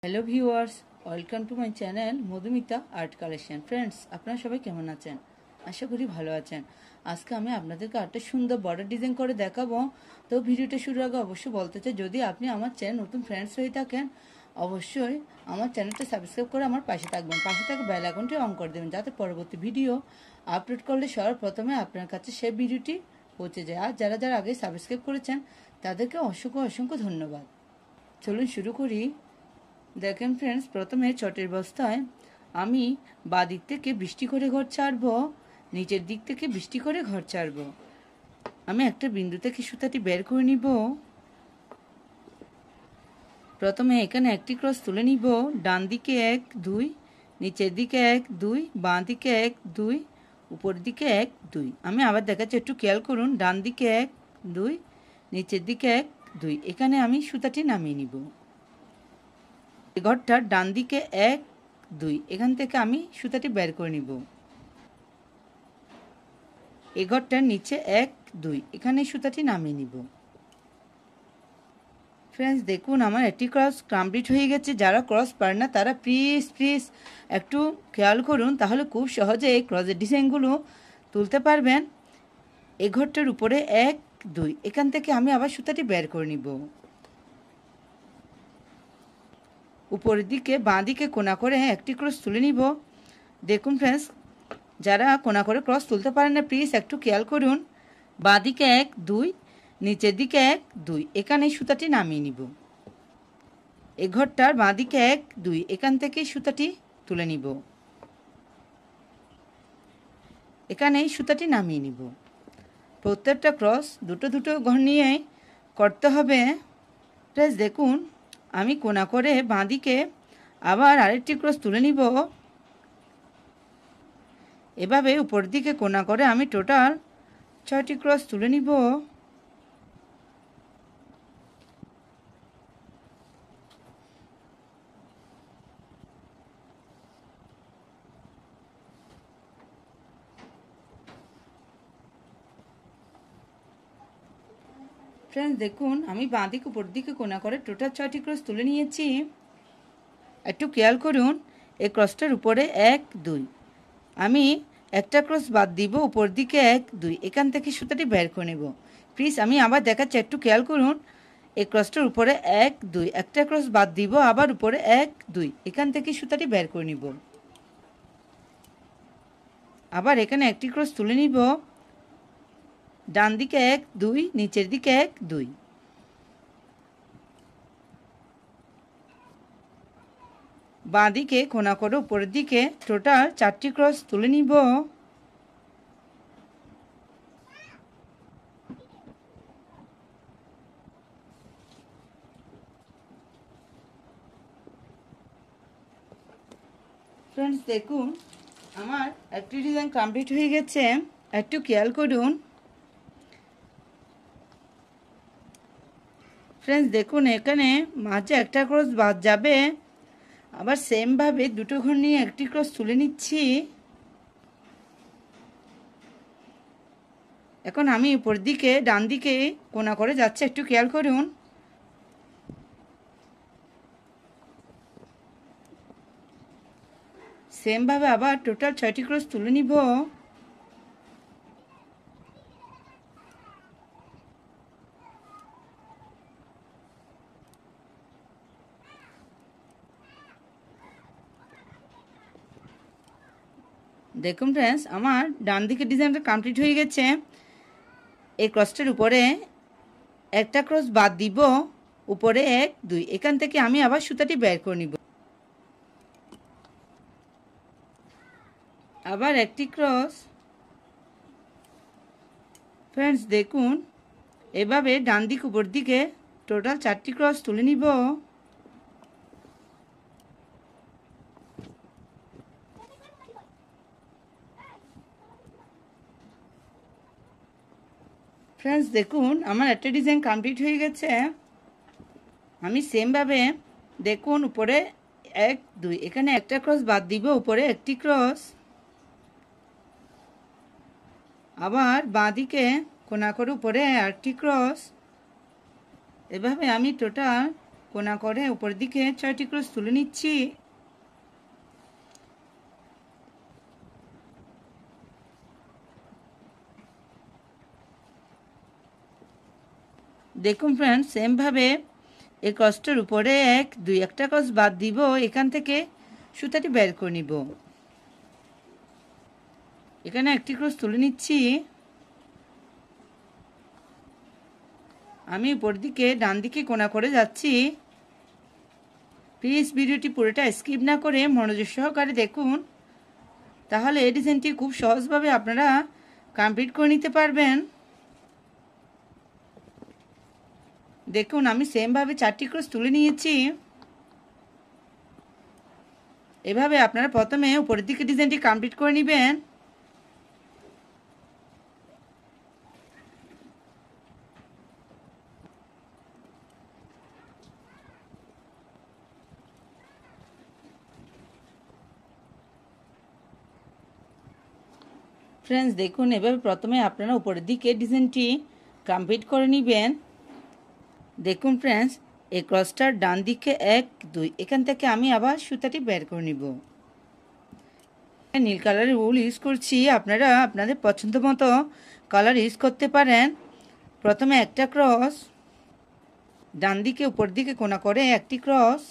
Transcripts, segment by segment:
Hello viewers, welcome to my channel Madhumita art collection. Friends, আপনারা সবাই কেমন আছেন? আশা করি ভালো আছেন। আজকে আমি আপনাদেরকে একটা সুন্দর বর্ডার ডিজাইন করে দেখাবো। তো ভিডিওটা শুরুর আগে অবশ্যই বলতে চাই, যদি আপনি আমার চ্যানেল নতুন ফ্রেন্ডস হয়ে থাকেন, অবশ্যই আমার চ্যানেলটা সাবস্ক্রাইব করে আমার পাশে থাকবেন। পাশে থাকা বেল আইকনটি অন করে দেবেন, যাতে পরবর্তী ভিডিও আপলোড করলে সবার প্রথমে আপনার কাছে সেই ভিডিওটি পৌঁছে যায়। আর যারা যারা আগে সাবস্ক্রাইব করেছেন তাদেরকে অসংখ্য অসংখ্য ধন্যবাদ। চলুন শুরু করি। দেখেন ফ্রেন্ডস, প্রথমে চটের বস্তায় আমি বাদিক থেকে বৃষ্টি করে ঘর ছাড়বো, নিচের দিক থেকে বৃষ্টি করে ঘর ছাড়বো। আমি একটা বিন্দু থেকে সুতাটি বের করে নিব। প্রথমে এখানে একটি ক্রস তুলে নিব। ডান দিকে 1 2, নিচের দিকে 1 2, বাঁ দিকে 1 2, উপর দিকে 1 2। আমি আবার দেখাচ্ছি, একটু খেয়াল করুন। ডান দিকে 1 2, নিচের দিকে 1 2। এখানে আমি সুতাটি নামিয়ে নিব। ঘরটার ডান দিকে 1 2, এখান থেকে আমি সুতাটি বের করে নিব। এই ঘরটার নিচে 1 2, এখানে সুতাটি নামিয়ে নিব। ফ্রেন্ডস, দেখুন আমার একটি ক্রস কমপ্লিট হয়ে গেছে। যারা ক্রস পারে না তারা প্লিজ একটু খেয়াল করুন, তাহলে খুব সহজে এই ক্রসের ডিজাইনগুলো তুলতে পারবেন। এই ঘরটার উপরে 1 2, এখান থেকে আমি আবার সুতাটি বের করে নিব। উপরের দিকে বাঁ দিকে কোনা করে একটি ক্রস তুলে নিব। দেখুন ফ্রেন্ডস, যারা কোনা করে ক্রস তুলতে পারেন না, প্লিজ একটু খেয়াল করুন। বাঁ দিকে 1 2, নিচের দিকে 1 2, এখানে সুতাটি নামিয়ে নিব। এই ঘরটার বাঁ দিকে 1 2, এখান থেকে সুতাটি তুলে নিব। এখানে সুতাটি নামিয়ে নিব। প্রত্যেকটা ক্রস দুটো দুটো ঘর নিয়ে করতে হবে। প্লিজ দেখুন, আমি কোনা করে বাঁ দিকে আবার আরেকটি ক্রস তুলে নিব। এভাবে উপর দিকে কোনা করে আমি টোটাল 6টি ক্রস তুলে নিব। ফ্রেন্ডস দেখুন, আমি বাঁ দিকে উপর দিকে কোনা করে টোটাল 6টি ক্রস তুলে নিয়েছি। একটু খেয়াল করুন, এই ক্রসটার উপরে 1 2, আমি একটা ক্রস বাদ দিব। উপর দিকে 1 2, এখান থেকে সুতাটি বের করে নেব। প্লিজ আমি আবার দেখাচ্ছি, একটু খেয়াল করুন। এই ক্রসটার উপরে 1 2, একটা ক্রস বাদ দিব, আবার উপরে 1 2, এখান থেকে সুতাটি বের করে নিব। আবার এখানে একটি ক্রস তুলে নিব। ডান দিকে 1 2, নিচের দিকে 1 2। বাঁ দিকে কোনা করে উপরের দিকে টোটাল 4টি ক্রস তুলে নিব। ফ্রেন্ডস দেখুন, আমার একটি ডিজাইন কমপ্লিট হয়ে গেছে। একটু খেয়াল করুন। ফ্রেন্ডস দেখুন, এখানে মাঝে একটা ক্রস বাদ যাবে। আবার সেমভাবে দুটো ঘর নিয়ে একটি ক্রস তুলে নিচ্ছি। এখন আমি উপর দিকে ডান দিকে কোনা করে যাচ্ছে, একটু খেয়াল করুন। সেমভাবে আবার টোটাল 6টি ক্রস তুলে নিব। দেখুন ফ্রেন্ডস, আমার ডান দিকের ডিজাইনটা কমপ্লিট হয়ে গেছে। এই ক্রসটার উপরে একটা ক্রস বাদ দিব। উপরে 1 2, এখান থেকে আমি আবার সুতাটি বের করে নিব। আবার একটি ক্রস। ফ্রেন্ডস দেখুন, এভাবে ডান দিক উপর দিকে টোটাল 4টি ক্রস তুলে নিব। ফ্রেন্ডস দেখুন, আমার একটা ডিজাইন কমপ্লিট হয়ে গেছে। আমি সেমভাবে দেখুন, উপরে 1 2, এখানে একটা ক্রস বাদ দিব। উপরে একটি ক্রস। আবার বাঁ দিকে কোনা করে উপরে আরেকটি ক্রস। এভাবে আমি টোটাল কোনা করে উপর দিকে 6টি ক্রস তুলে নিচ্ছি। দেখুন ফ্রেন্ডস, সেম ভাবে এই ক্রসটার উপরে একটা ক্রস বাদ দিব, এখান থেকে সুতাটি বের করে নিব। এখানে একটি ক্রস তুলে নিচ্ছি। আমি উপর দিকে ডান দিকে কোনা করে যাচ্ছি। প্লিজ ভিডিওটি পুরোটা স্কিপ না করে মনোযোগ সহকারে দেখুন, তাহলে এই ডিজাইনটি খুব সহজভাবে আপনারা কমপ্লিট করে নিতে পারবেন। দেখুন আমি সেমভাবে 4টি ক্রস তুলে নিয়েছি। এভাবে আপনারা প্রথমে উপরের দিকে ডিজাইনটি কমপ্লিট করে নেবেন। ফ্রেন্ডস দেখুন, এভাবে প্রথমে আপনারা উপরের দিকে ডিজাইনটি কমপ্লিট করে নেবেন। দেখুন ফ্রেন্ডস, এই ক্রসটার ডান দিকে 1 2 এখান থেকে আমি আবার সুতাটি বের করে নিব। নীল কালারের উল ইউজ করছি, আপনারা আপনাদের পছন্দ মতো কালার ইউজ করতে পারেন। প্রথমে একটা ক্রস, ডান দিকে উপর দিকে কোনা করে একটি ক্রস,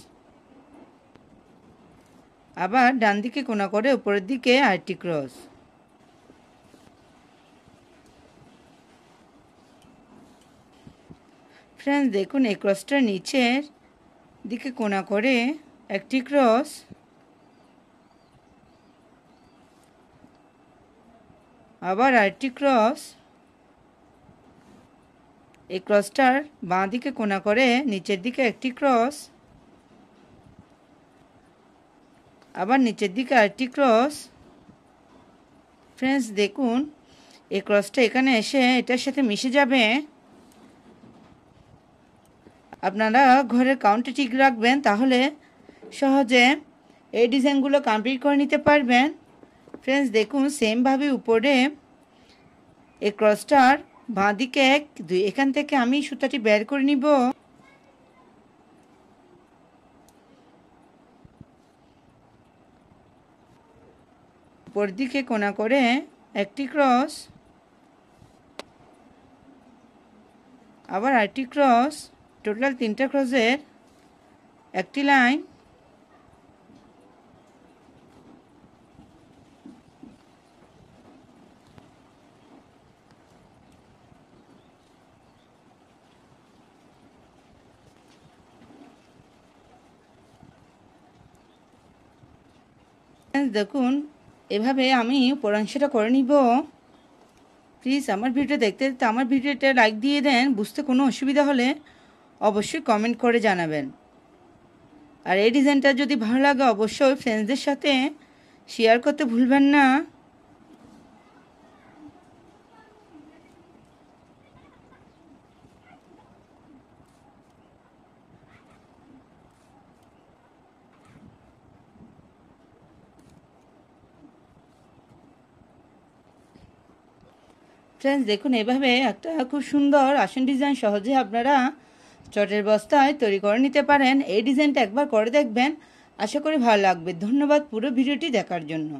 আবার ডান দিকে কোনা করে উপরের দিকে আরেকটি ক্রস। ফ্রেন্ডস দেখুন, এই ক্রসটার নিচের দিকে কোনা করে একটি ক্রস, আবার আরেকটি ক্রস। এই ক্রসটার বাঁ দিকে কোনা করে নিচের দিকে একটি ক্রস, আবার নিচের দিকে আরেকটি ক্রস। ফ্রেন্ডস দেখুন, এই ক্রসটা এখানে এসে এটার সাথে মিশে যাবে। আপনারা ঘরের কাউন্টে ঠিক রাখবেন, তাহলে সহজে এই ডিজাইনগুলো কমপ্লিট করে নিতে পারবেন। ফ্রেন্ডস দেখুন, সেমভাবে উপরে এই ক্রসটার বাঁ দিকে 1 2 এখান থেকে আমি সুতাটি বের করে নিব। উপর দিকে কোনা করে একটি ক্রস, আবার আরেকটি ক্রস, টোটাল 3টা ক্রসের একটি লাইন। দেখুন, এভাবে আমি উপরাংশটা করে নিব। প্লিজ আমার ভিডিও দেখতে দেখতে আমার ভিডিওটা লাইক দিয়ে দেন। বুঝতে কোনো অসুবিধা হলে অবশ্যই কমেন্ট করে জানাবেন। আর এই ডিজাইনটা যদি ভালো লাগে অবশ্যই ফ্রেন্ডসদের সাথে শেয়ার করতে ভুলবেন না। ফ্রেন্ডস দেখুন, এভাবে একটা খুব সুন্দর আসন ডিজাইন সহজে আপনারা চটের বস্তায় তৈরি করে নিতে পারেন। এই ডিজাইনটা একবার করে দেখবেন, আশা করি ভালো লাগবে। ধন্যবাদ পুরো ভিডিওটি দেখার জন্য।